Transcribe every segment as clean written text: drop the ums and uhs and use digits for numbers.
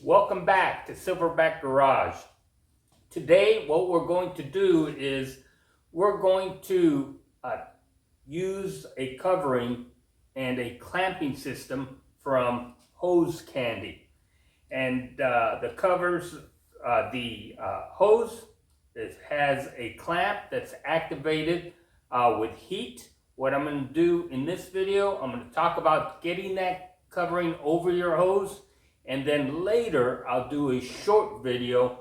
Welcome back to Silverback Garage. Today what we're going to do is we're going to use a covering and a clamping system from Hose Candy. And the covers, the hose has a clamp that's activated with heat. What I'm going to do in this video, I'm going to talk about getting that covering over your hose, and then later I'll do a short video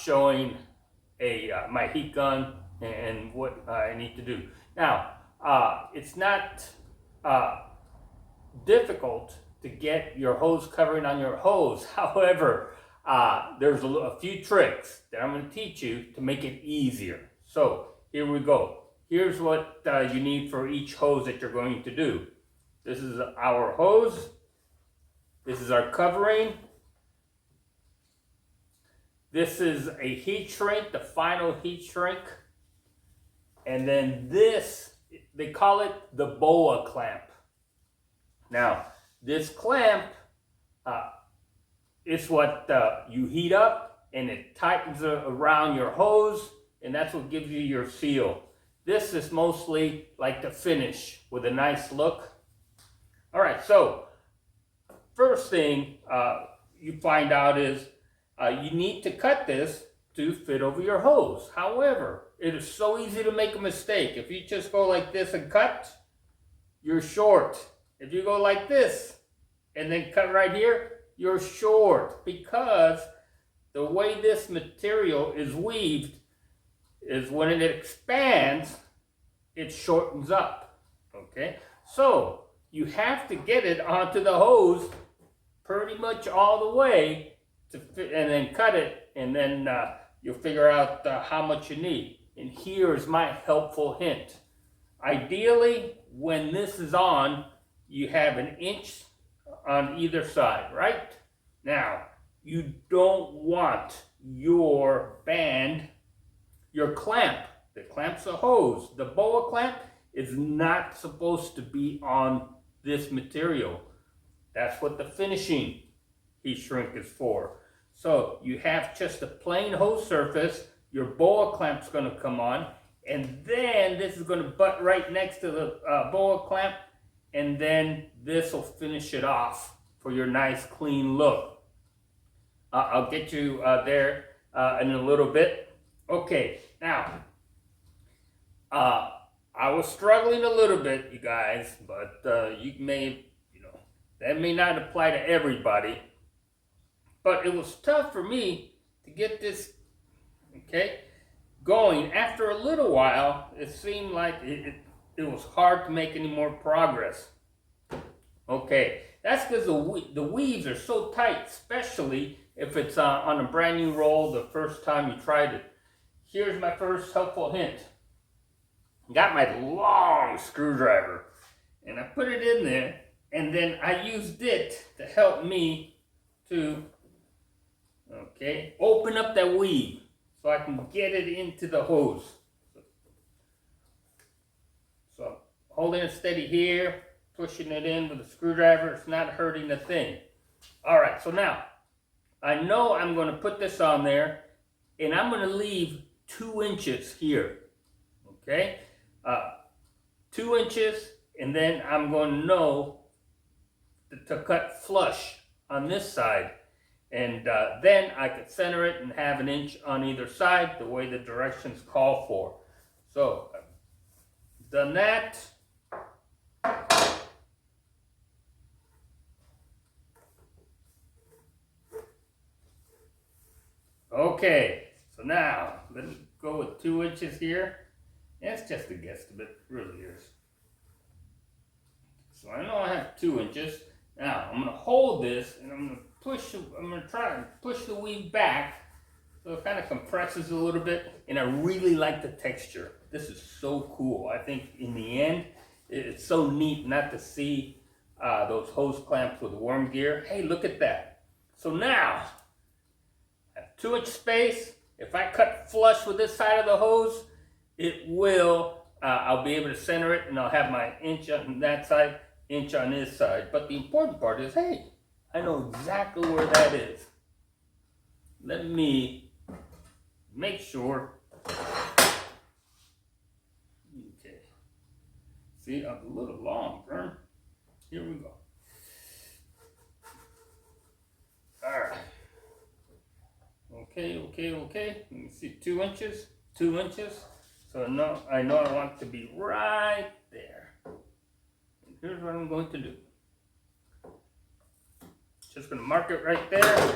showing my heat gun and what I need to do. Now, it's not difficult to get your hose covering on your hose. However, there's a few tricks that I'm going to teach you to make it easier. So here we go. Here's what you need for each hose that you're going to do. This is our hose. This is our covering. This is a heat shrink, the final heat shrink. And then this, they call it the boa clamp. Now, this clamp is what you heat up, and it tightens around your hose, and that's what gives you your seal. This is mostly like the finish with a nice look. All right, so first thing you find out is you need to cut this to fit over your hose. However, it is so easy to make a mistake. If you just go like this and cut, you're short. If you go like this and then cut right here, you're short, because the way this material is weaved is when it expands, it shortens up, okay? So you have to get it onto the hose pretty much all the way to fit, and then cut it, and then you'll figure out how much you need. And here's my helpful hint. Ideally, when this is on, you have 1 inch on either side, right? Now, you don't want your band, your clamp, that clamps the hose, the boa clamp, is not supposed to be on this material. That's what the finishing heat shrink is for. So you have just a plain hose surface, your boa clamp's going to come on, and then this is going to butt right next to the boa clamp, and then this will finish it off for your nice clean look. I'll get you there in a little bit. Okay, now, I was struggling a little bit, you guys, but that may not apply to everybody. But it was tough for me to get this, going. After a little while, it seemed like it was hard to make any more progress. Okay, that's because the weaves are so tight, especially if it's on a brand new roll the first time you tried it. Here's my first helpful hint. Got my long screwdriver, and I put it in there, and then I used it to help me to open up that weave so I can get it into the hose. So I'm holding it steady here, pushing it in with a screwdriver. It's not hurting a thing. All right, so now I know I'm going to put this on there, and I'm going to leave 2 inches here. 2 inches, and then I'm going to know to cut flush on this side, and then I could center it and have 1 inch on either side, the way the directions call for. So I've done that. Okay, so now let's go with 2 inches here. It's just a guesstimate, it really is. So I know I have 2 inches. Now I'm going to hold this, and I'm going to try and push the weave back so it kind of compresses a little bit. And I really like the texture. This is so cool. I think in the end, it's so neat not to see those hose clamps with worm gear. Hey, look at that. So now I have 2 inch space. If I cut flush with this side of the hose, it will, I'll be able to center it, and I'll have my inch on that side, inch on this side. But the important part is, hey, I know exactly where that is. let me make sure. Okay. See, I'm a little long, Vern. Here we go. Alright. Okay. Let me see, 2 inches. 2 inches. So I know I want it to be right there. And here's what I'm going to do. Just going to mark it right there.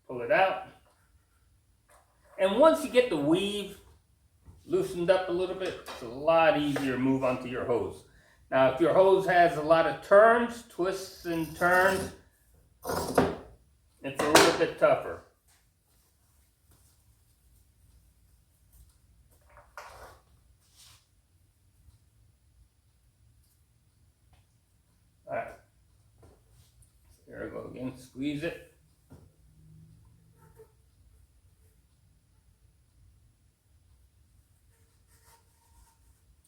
Pull it out. And once you get the weave loosened up a little bit, it's a lot easier to move onto your hose. Now, if your hose has a lot of turns, twists and turns, it's a little bit tougher. All right. There we go again. Squeeze it.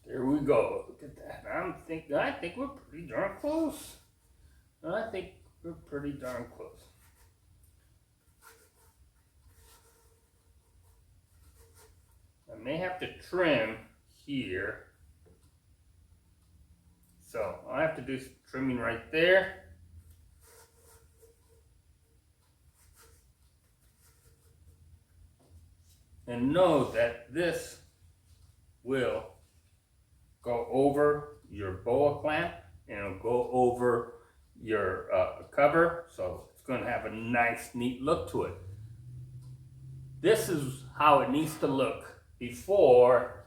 There we go. Look at that. I think we're pretty darn close. I think we're pretty darn close. I may have to trim here. So I'll have to do some trimming right there. And know that this will go over your boa clamp and it'll go over your cover, so it's going to have a nice neat look to it. This is how it needs to look before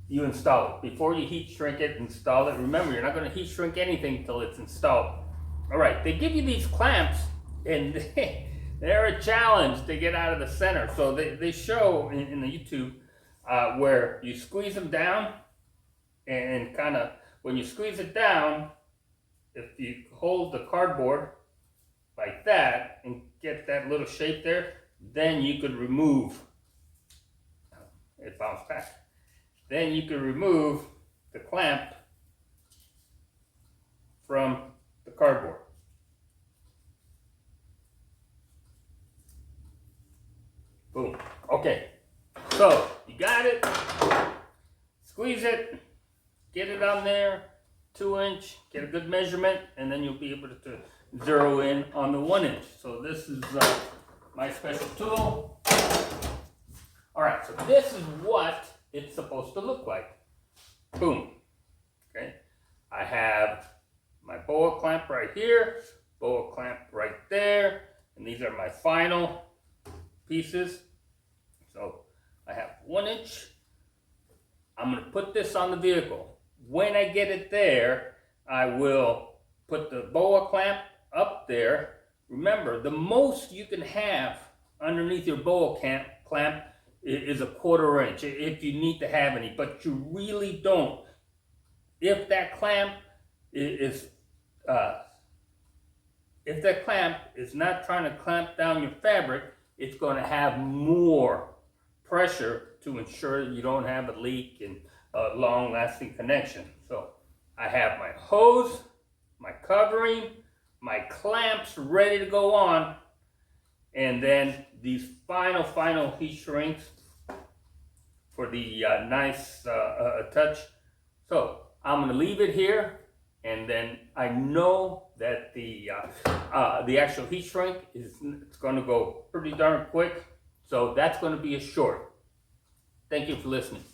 you install it. Before you heat shrink it, install it. Remember, you're not going to heat shrink anything until it's installed. Alright, they give you these clamps and they're a challenge to get out of the center. So they show in the YouTube where you squeeze them down. And kind of, when you squeeze it down, if you hold the cardboard like that and get that little shape there, then you could remove, it bounced back, then you could remove the clamp from the cardboard. Boom. Okay, so you got it, squeeze it. Get it on there, 2 inch, get a good measurement, and then you'll be able to zero in on the 1 inch. So this is my special tool. All right, so this is what it's supposed to look like. Boom. Okay, I have my boa clamp right here, boa clamp right there, and these are my final pieces. So I have 1 inch. I'm going to put this on the vehicle. When I get it there, I will put the boa clamp up there. Remember, the most you can have underneath your boa clamp is a 1/4 inch, if you need to have any, but you really don't. If that clamp is not trying to clamp down your fabric, it's going to have more pressure to ensure that you don't have a leak and a long-lasting connection. So I have my hose, my covering, my clamps ready to go on, and then these final heat shrinks for the nice touch. So I'm going to leave it here, and then I know that the actual heat shrink it's going to go pretty darn quick. So that's going to be a short. Thank you for listening.